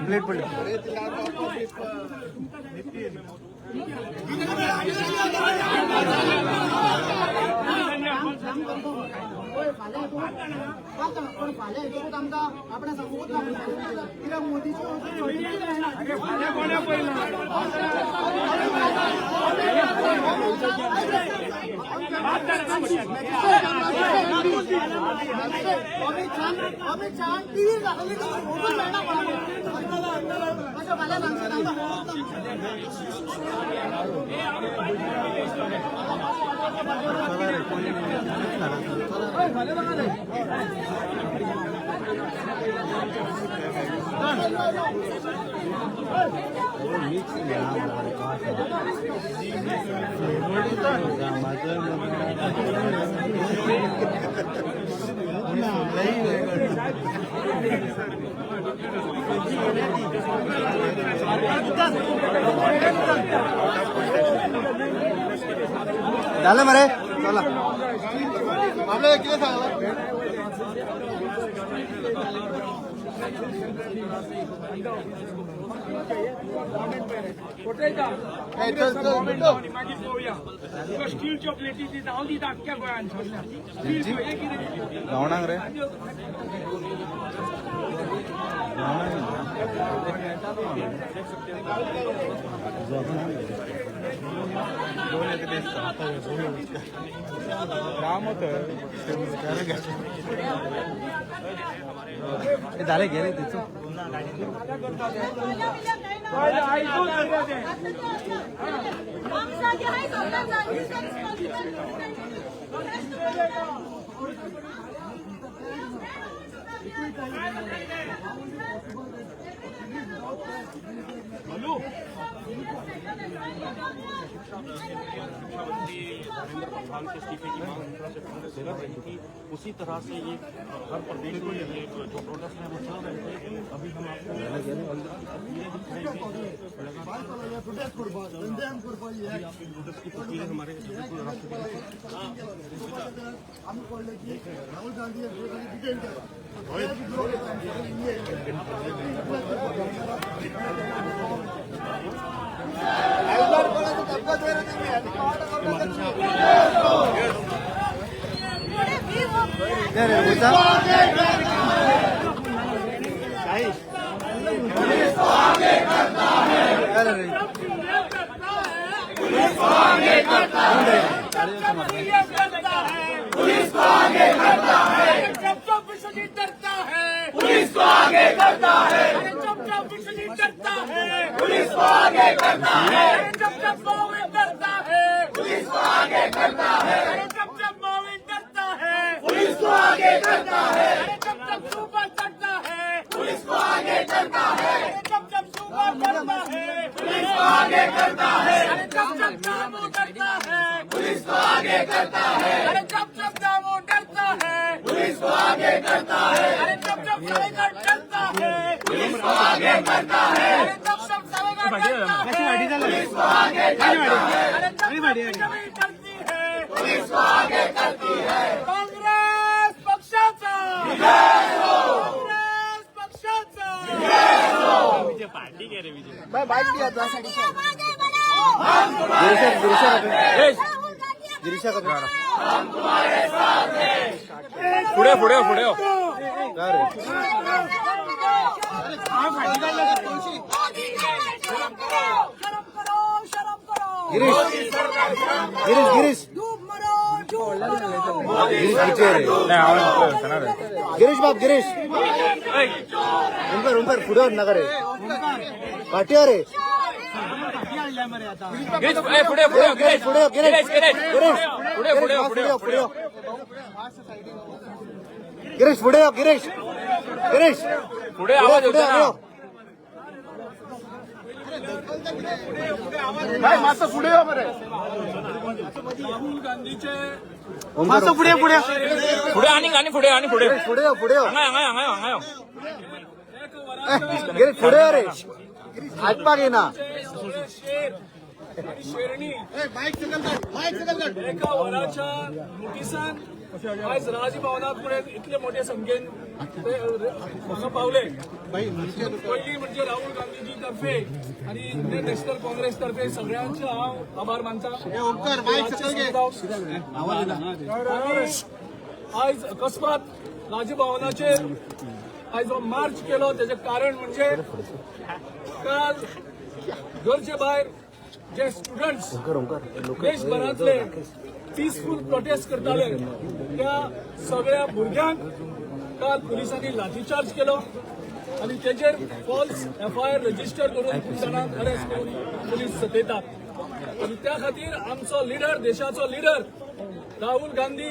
प्लेट पडली आपण सांगूत ना मोदीची अमित शहा टीव्ही दाखवली झालं मरे चला आपल्याला किती सांगला स्टीलच्या प्लेटी ती जाऊ दी धाकट्या गोळ्यांची गावणार रे काम होत झाले गेले त्याच हॅलो शिक्षा मंत्री धर्मेंद्र प्रधान के इस्तीफे की मांग से कांग्रेस कर रही थी, उसी तरह से ये हर प्रदेश में ये जो प्रोटेस्ट है वो चल रहे थे। अभी हम आपको प्रोटेस्ट की तस्वीरें हमारे राहुल गांधी डिटेन पुलिस को आगे करता है, जब जब विश्वजीत डरता है, पुलिस को आगे करता है, जब जब विश्वजीत डरता है, पुलिस को आगे करता है, जब जब मोहित डरता है, पुलिस को आगे करता है, जब जब मोहित डरता है, पुलिस को आगे करता है, जब जब सुपर चढ़ता है, पुलिस को आगे करता है, जब जब सुपर चढ़ता है, पुलिस को आगे करता है, जब जब दामू डरता है, पुलिस को आगे करता है, जब जब दामू डरता है, पुलिस को आगे करता है, जब जब सवेगर डरता है, पुलिस को आगे करता है, जब जब सवेगर डरता है, पुलिस को आगे करता है, जब जब कभी डरती है, पुलिस को आगे करती है। कांग्रेस पक्षाचा कांग्रेस पक्षाचा पार्टी कह रहे विजय पुढे पुढे पुढे हो. गिरीश गिरीश बाप गिरीश उनपर पुढे नगर पाठीवर आहे गिरीश पुढे पुढे गिरीश पुढे गिरीश गिरीश गिरीश पुढे पुढे पुढे पुढे गिरीश पुढे गिरीश गिरीश पुढे आवाज होता ना. राहुल गांधीचे पुढे पुढे पुढे आणि पुढे आणि पुढे पुढे पुढे हांगाय हांगाय हांगाय हांगाय गिरीश पुढे रे हातपाग ये ना शेरणी एका वराच्या नोटिसान आज राजभवनात पुढे इतले मोठे संख्येन हांगा पावले. पहिली म्हणजे राहुल गांधीजी तर्फे आणि इंडियन नॅशनल काँग्रेस तर्फे सगळ्यांचे हांव आभार मानता. आज अकस्मात राजभवनाचेर आज जो मार्च केलो त्याचे कारण म्हणजे काल घरचे भायर जे स्टुडंट्स देशभरातले पीसफुल प्रोटेस्ट करताले त्या सगळ्या भुरग्यांक काल पुलिसांनी लाठीचार्ज केलो आणि तेचेर फॉल्स FIR रजिस्टर करून खूप जाणांक अरेस्ट करून पुलीस सतयतात. आणि त्या खातीर आमचो लिडर देशाचो लिडर राहुल गांधी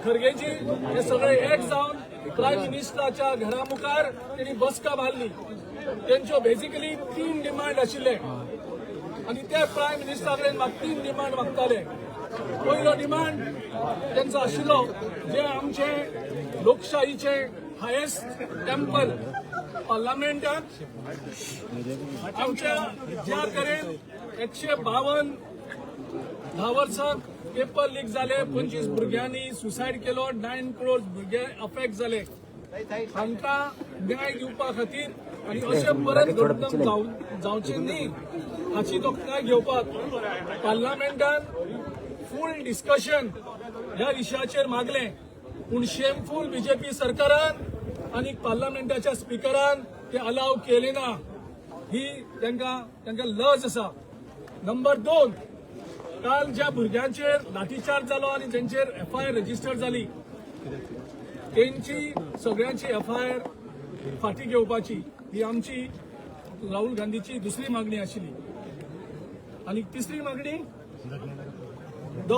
खरगेजी हे सगळे एक जावन प्रायम मिनिस्टराच्या घरा मुखार त्यांनी बसका मारली. त्यांच्यो बेसिकली 3 डिमांड आशिल्ले आणि ते प्रायम मिनिस्टरा कडेन म्हाका 3 डिमांड मागताले. पयलो डिमांड त्यांचा आशिल्लो जे आमचे लोकशाहीचे हायेस्ट टेम्पल पार्लमेंटात आमच्या ज्या तरेन 152 10 वर्सां पेपर लीक जाले, 25 भुरग्यांनी सुसायड केलो, 9 करोड भुरगे अफेक्ट जाले. हांकां न्याय दिवपा खातीर आनी अशें परत घडणूक जावची न्ही हाची तोखणाय घेवपाक पार्लमेंटान फूल डिस्कशन ह्या विशयाचेर मागले. पूण शेमफूल बीजेपी सरकारान आनी पार्लमेंटाच्या स्पिकरान ते अलाव केले ना. ही तांकां लज आसा. नंबर 2, काल ज्या भुरग्यांचेर लाठीचार्ज जालो आनी जेंचेर FIR रजिस्टर जाली तेंची सगळ्यांची FIR फाटी घेवपाची ही आमची राहुल गांधीची दुसरी मागणी आशिल्ली. आनी तिसरी मागणी the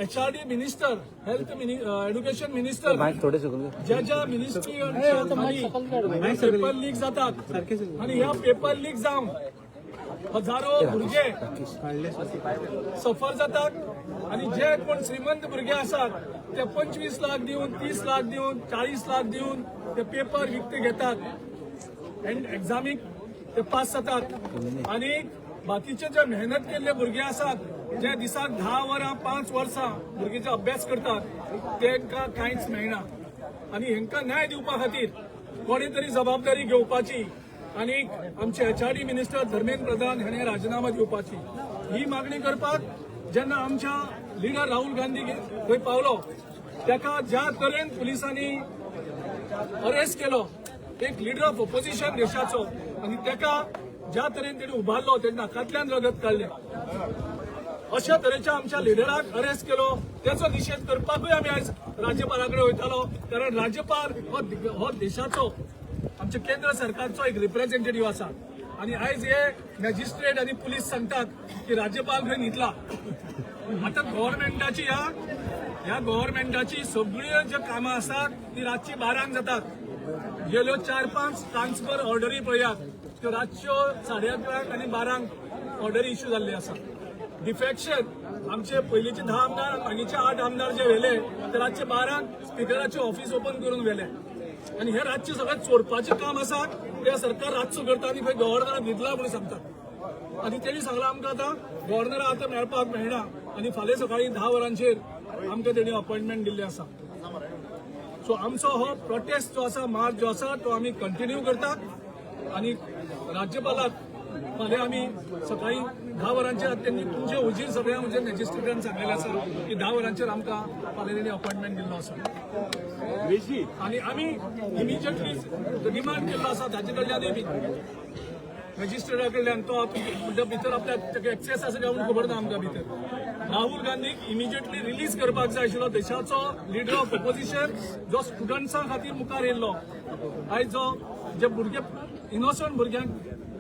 HRD minister health education minister ज्या मिनिस्ट्री पेपर लीक जातात आणि ह्या पेपर लीक जावन हजारो भुरगे सफर जातात आणि जे कोण श्रीमंत भुरगे असतात ते 25 लाख दिवन 30 लाख दिवन 40 लाख दिवन ते पेपर विकते घेतात एंड एक्झामीक ते पास जातात आणि बाकीचे जे मेहनत केल्ले भुरगे असतात जे दिसाक 10 वरां 5 वर्सां भुरगे जे अभ्यास करतात तांकां कांयच मेळना आणि हांकां न्याय दिवपा खातीर कोणी तरी जबाबदारी घेवपाची आणि आमचे एचआरडी मिनिस्टर धर्मेंद्र प्रधान हाणें राजीनामा दिवपाची ही मागणी करपाक जेन्ना आमच्या लिडर राहुल गांधी थंय पावलो ताका ज्या तरेन पुलिसांनी अरेस्ट केलो एक लिडर ऑफ ऑपोजिशन देशाचो आणि ताका ज्या तरेन तेणी उबारलो तेन्ना नाकांतल्यान रगत काडलें अशा तरेच्या आमच्या लिडराक अरेस्ट केलो त्याचो निषेध करपाकूय आमी आयज राज्यपाला कडेन वयतालो कारण राज्यपाल हो देशाचो आमच्या केंद्र सरकारचो एक रिप्रेझेंटेटिव्ह आसा आणि आयज हे मॅजिस्ट्रेट आणि पुलीस सांगतात की राज्यपाल खंय न्हिदला आता गव्हर्नमेंटाची ह्या गव्हर्नमेंटाची सगळी जे कामां आसात ती रातची 12 जातात गेल्यो 4-5 ट्रान्सफर ऑर्डरी पळयात त्यो रातच्यो 11:30 आणि 12 ऑर्डरी इश्यू जाल्ली आसा डिफेक्शन आमचे पयलींचे 10 आमदार मागीरचे 8 आमदार जे व्हेले ते रातचे 12 स्पिकराचे ऑफिस ओपन करून व्हेले आणि हे रातचे सगळ्यात चोरपाचे काम आसा ते सरकार रातचो करता आणि गव्हर्नराक न्हिदला म्हणून सांगतात आणि तेणी सांगला आमकां आतां गव्हर्नरा आतां मेळपाक मेळना आणि फाल्यां सकाळी 10 वरांचेर आमकां तेणी अपॉइंटमेंट दिल्लें आसा सो आमचो हो प्रोटेस्ट जो आसा मार्च जो आसा तो आमी कंटिन्यू करतात आणि राज्यपालाक फाल्यां आमी सकाळी 10 वरांचेर त्यांनी तुमचे हुजीर सगळ्या म्हणजे मॅजिस्ट्रेटान सांगलेलें आसा की 10 वरांचेर आमकां फाल्यां तेणी अपॉइंटमेंट दिल्लो आसा आणि आमी इमिजिएटली डिमांड केल्लो आसा ताजे कडल्यानय बी मॅजिस्ट्रेटा कडल्यान तो म्हणजे भितर आपल्याक एक्सेस आसा काय म्हणून खबर ना आमकां भितर राहुल गांधीक इमिजिएटली रिलीज करपाक जाय आशिल्लो देशाचो लिडर ऑफ ऑपोजिशन जो स्टुडंट्सां खातीर मुखार येयल्लो आयज जो जे भुरगे इनोसंट भुरग्यांक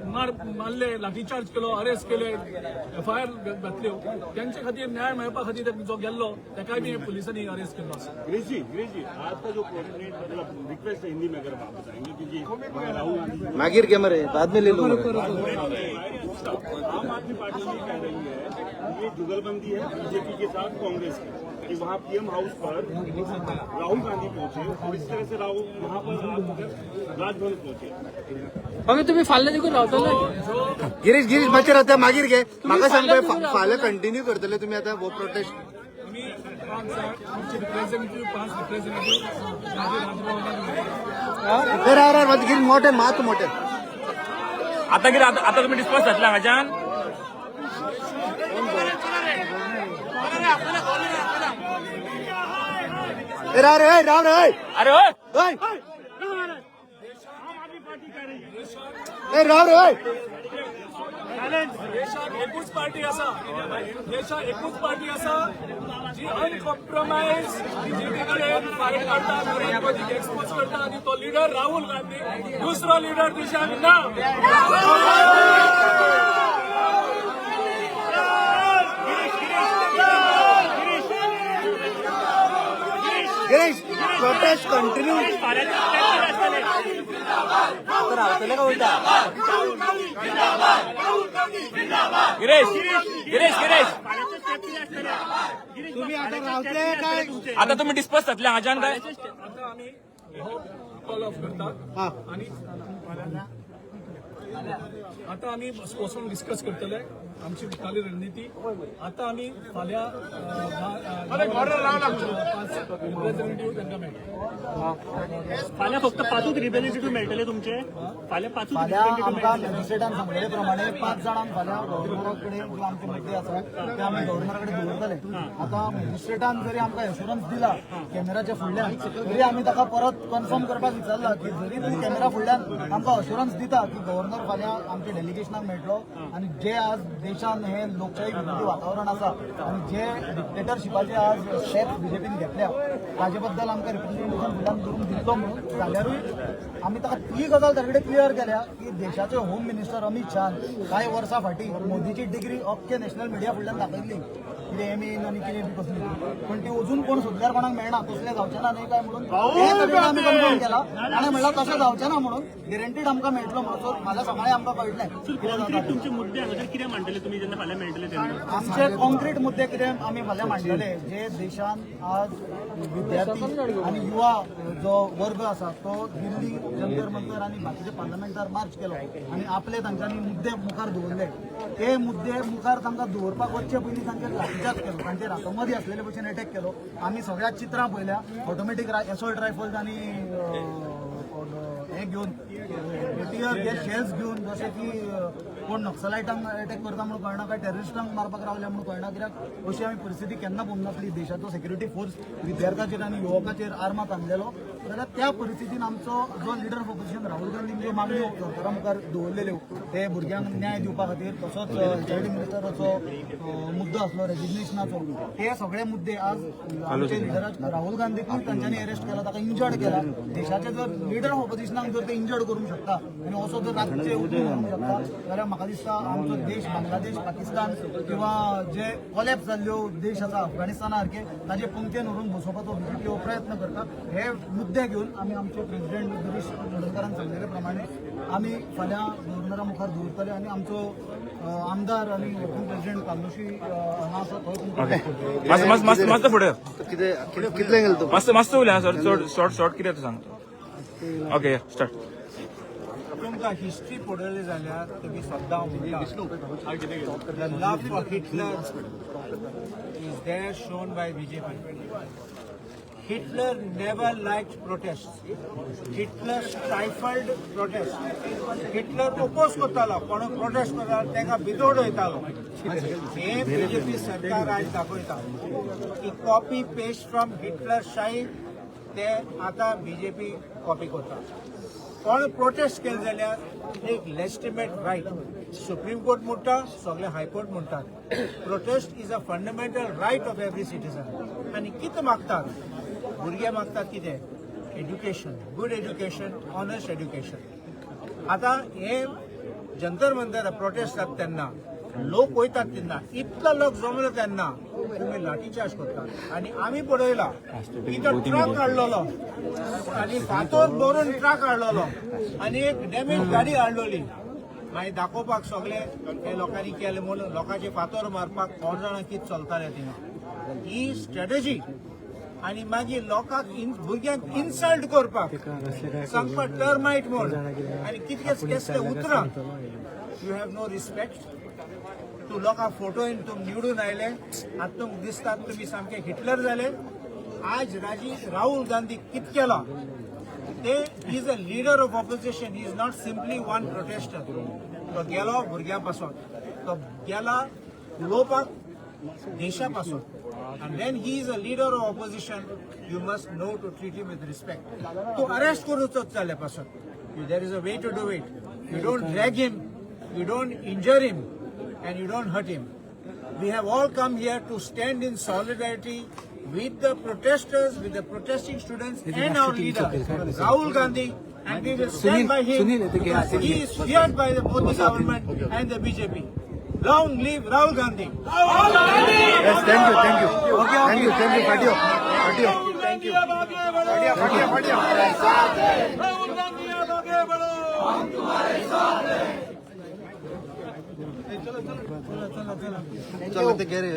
मारले लाठीचार्ज केलो अरेस्ट केले FIR घातल्यो त्यांचे खातीर न्याय मेळपा खातीर जो गेल्लो ताकाय बी पुलिसांनी अरेस्ट केल्लो आसा गिरीश जी आज का जो रिक्वेस्ट है हिंदी में अगर आप बताएंगे कि जी राहुल गांधी मागिर के मरे बाद में ले लो आम आदमी पार्टी ये कह रही है ये जुगलबंदी है बीजेपी के साथ कांग्रेस की कि वहाँ PM हाउस पर राहुल गांधी पहुंचे और इस तरह से राहुल वहाँ पर राजभवन पहुंचे मग तुम्ही फाल्ले देखून रावतले गिरीश मातशें रावता मागीर घे म्हाका सांग फाल्यां कंटिन्यू करतले तुमी आतां हो प्रोटेस्ट आमी 5 रिप्रेझेंटेटिव्ह राजभवनात गिरीश मोठे मात मोठे आता कितें आता तुम्ही डिस्कस जातला म्हाज्यान राव रे अरे होय राव रे देशात एकूच पार्टी आसा जी अनकॉम्प्रोमाइज बीजेपी फायट करता नरेंद्र एक्सपोज करता आणि तो लिडर राहुल गांधी दुसरो लिडर देशात ना गिरीश प्रोटेस्ट कंटिन्यू रावतले का उलटा गिरीश तुम्ही आता रावतले काय आता तुम्ही डिस्कस जातले म्हाज्यान काय आता आम्ही कॉल ऑफ करता आणि आता आम्ही वचून डिस्कस करतले आमची मुखाली रणनीती आता आम्ही फाल्यां रिप्रेझेंटेटिव्ह तांकां मेळटा फाल्यां फक्त 5 रिप्रेझेंटेटिव्ह मेळटले तुमचे फाल्यां 5 फाल्यां आमकां मॅजिस्ट्रेटान सांगले प्रमाणे 5 जाणांक फाल्यां गव्हर्नरा कडेन जो आमचे मुद्दे आसा ते आमी गव्हर्नरा कडेन दवरतले आतां मॅजिस्ट्रेटान जरी आमकां एश्युरन्स दिला कॅमेराच्या फुडल्यान तरी आमी ताका परत कन्फर्म करपाक विचारला की जरी तरी कॅमेरा फुडल्यान आमकां एश्युरन्स दिता की गव्हर्नर फाल्यां आमच्या डेलिगेशनाक मेळटलो आणि जे आज देशान हे लोकशाही विरोधी वातावरण आसा आणि जे डिक्टेटरशिपाचे आज स्टेप्स बीजेपीन घेतल्या ताजे बद्दल आमकां रिप्रेझेंटेशन फुडल्यान करून दिवचो म्हणून जाल्यारूय आमी ताका ती गजाल ताचे कडेन क्लियर केल्या की देशाचे होम मिनिस्टर अमित शाह कांय वर्सां फाटीं मोदीची डिग्री अख्खे नॅशनल मिडिया फुडल्यान दाखयल्ली कितें एम आनी कितें बी कसली पण ती अजून कोण सुद्दार कोणाक मेळना तसलें जावचें ना न्ही काय म्हणून हे सगळें आमी कन्फर्म केला आनी म्हणल्यार तशें जावचें ना म्हणून गॅरंटीड आमकां मेळटलो म्हणून सो मला सकाळी आमकां कळटलें कितें जाता तें. तुमचे मुद्दे हांगासर कितें मांडटले तुमी जेन्ना फाल्यां मेळटले तेन्ना आमचे कॉन्क्रीट मुद्दे कितें आमी फाल्यां मांडटले जे देशान आज विद्यार्थी आनी युवा जो वर्ग आसा तो दिल्ली जंतर मंतर आनी बाकीच्या पार्लमेंटार मार्च केलो आनी आपले तांच्यांनी मुद्दे मुखार दवरले. ते मुद्दे मुखार तांकां दवरपाक वचचे पयलीं तांचेर लाठीचार्ज केलो, तांचेर आतंकवादी असलेले भशेन अटॅक केलो. आमी सगळ्या चित्रां पळयल्या, ऑटोमॅटीक एसॉल्ट रायफल्स आनी हे घेवन शेल्स घेवन जशे की कोण नक्सलायटांक अटॅक करता म्हणून कळना काय टेररिस्टांक मारपाक रावल्या म्हणून कळना. कित्याक अशी आमी परिस्थिती केन्ना पळोवंक नासली. देशाचो सेक्युरिटी फोर्स विद्यार्थ्यांचेर आनी युवकांचेर आर्मात आणलेलो. जाल्यार त्या परिस्थितीन आमचो जो leader of opposition Rahul Gandhian ज्यो मागण्यो सरकारा मुखार दवरलेल्यो ते भुरग्यांक न्याय दिवपा खातीर, तसोच हेल्थ मिनिस्टराचो मुद्दो आसलो रेजिग्नेशनाचो, ते सगळे मुद्दे आज आमचे लिडराक राहुल गांधीकूय तांच्यांनी अरेस्ट केला, ताका इंजर्ड केला. देशाचे जर लिडर ऑफ ऑपोजिशनाक जर ते इंजर्ड करूंक शकता आनी असो जर राज्य उठून करूंक शकता जाल्यार म्हाका दिसता आमचो देश बांगलादेश, पाकिस्तान किंवा जे कॉलॅप्स जाल्ल्यो देश आसा अफगाणिस्ताना सारखे ताजे पंक्तेन व्हरून बसोवपाचो बीजेपी प्रयत्न करता. हे मुद्दे घेवन आमी आमचे प्रेसिडेंट गिरीश चोडणकरान सांगलेले प्रमाणे आमी फाल्यां गव्हर्नरा मुखार दवरतले आनी आमचो आमदार आनी वर्किंग प्रेसिडेंट कालुशी हांगा आसा थंय तुमकां मस्त फुडें मस्त उलया सर शॉर्ट कितें ते सांगता. Okay start. तुमकां हिस्ट्री पळयली जाल्यार तुमी सद्दां म्हणटा the love for Hitler is there shown by BJP. Hitler never liked protests. Hitler stifled protests. Hitler oppose करतालो, कोण प्रोटेस्ट करता ताका भितर वयतालो. हे बीजेपी सरकार आज दाखयता की कॉपी पेस्ट फ्रॉम हिटलर शाही ते आता बीजेपी कॉपी करता. कोण प्रोटेस्ट केले जाल्यार एक लेजिटिमेट रायट. सुप्रीम कोर्ट म्हणटा, सगळे हायकोर्ट म्हणटात protest is a fundamental right of every citizen. आनी कितें मागतात भुरगे मागतात कितें education, good education, honest education. आता हे जंतर मंतर प्रोटेस्ट जाता तेन्ना लोक वयतात तेन्ना इतलो लोक जमलो तेन्ना तुमी लाठीचार्ज करतात. आनी आमी पळयला इथं ट्रक हाडलेलो आनी फातर भरून ट्रक हाडलेलो आनी एक डॅमेज गाडी हाडलेली. मागीर दाखोवपाक सगळे हे लोकांनी केले म्हणून लोकांचे फातर मारपाक कोण जाणां कितें चलताले थिंगा. ही स्ट्रॅटेजी आनी मागीर लोकांक भुरग्यांक इन्सल्ट करपाक सांगपाक टर्माइट म्हूण आनी कितकेच कसले उतरां. You have no respect. तूं लोकांक फोटोन तुम निवडून आयले, आतां तुमकां दिसतात तुमी सामके हिटलर जाले. आज राहुल गांधी कितें केला ते is a leader of opposition. He is not simply one protester. तो गेलो भुरग्यां पासून, तो गेला उलोवपाक देशा पासून. And when he is a leader of opposition, you must know to treat him with respect. To arrest करूचो जाल्या पासून there is a way to do it. You don't drag him, you don't injure him, and you don't hurt him. We have all come here to stand in solidarity with the protesters, with the protesting students, and our leader Rahul Gandhi, and we will stand by him because he is feared by the Modi government and the BJP. Long live Rahul Gandhi. Yes, thank you. Patio. Thank you. Rahul Gandhi अब आगे बढ़ो. हम तुम्हारे साथ हैं. चलो ते घे रे.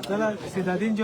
चला सीधा दिन जो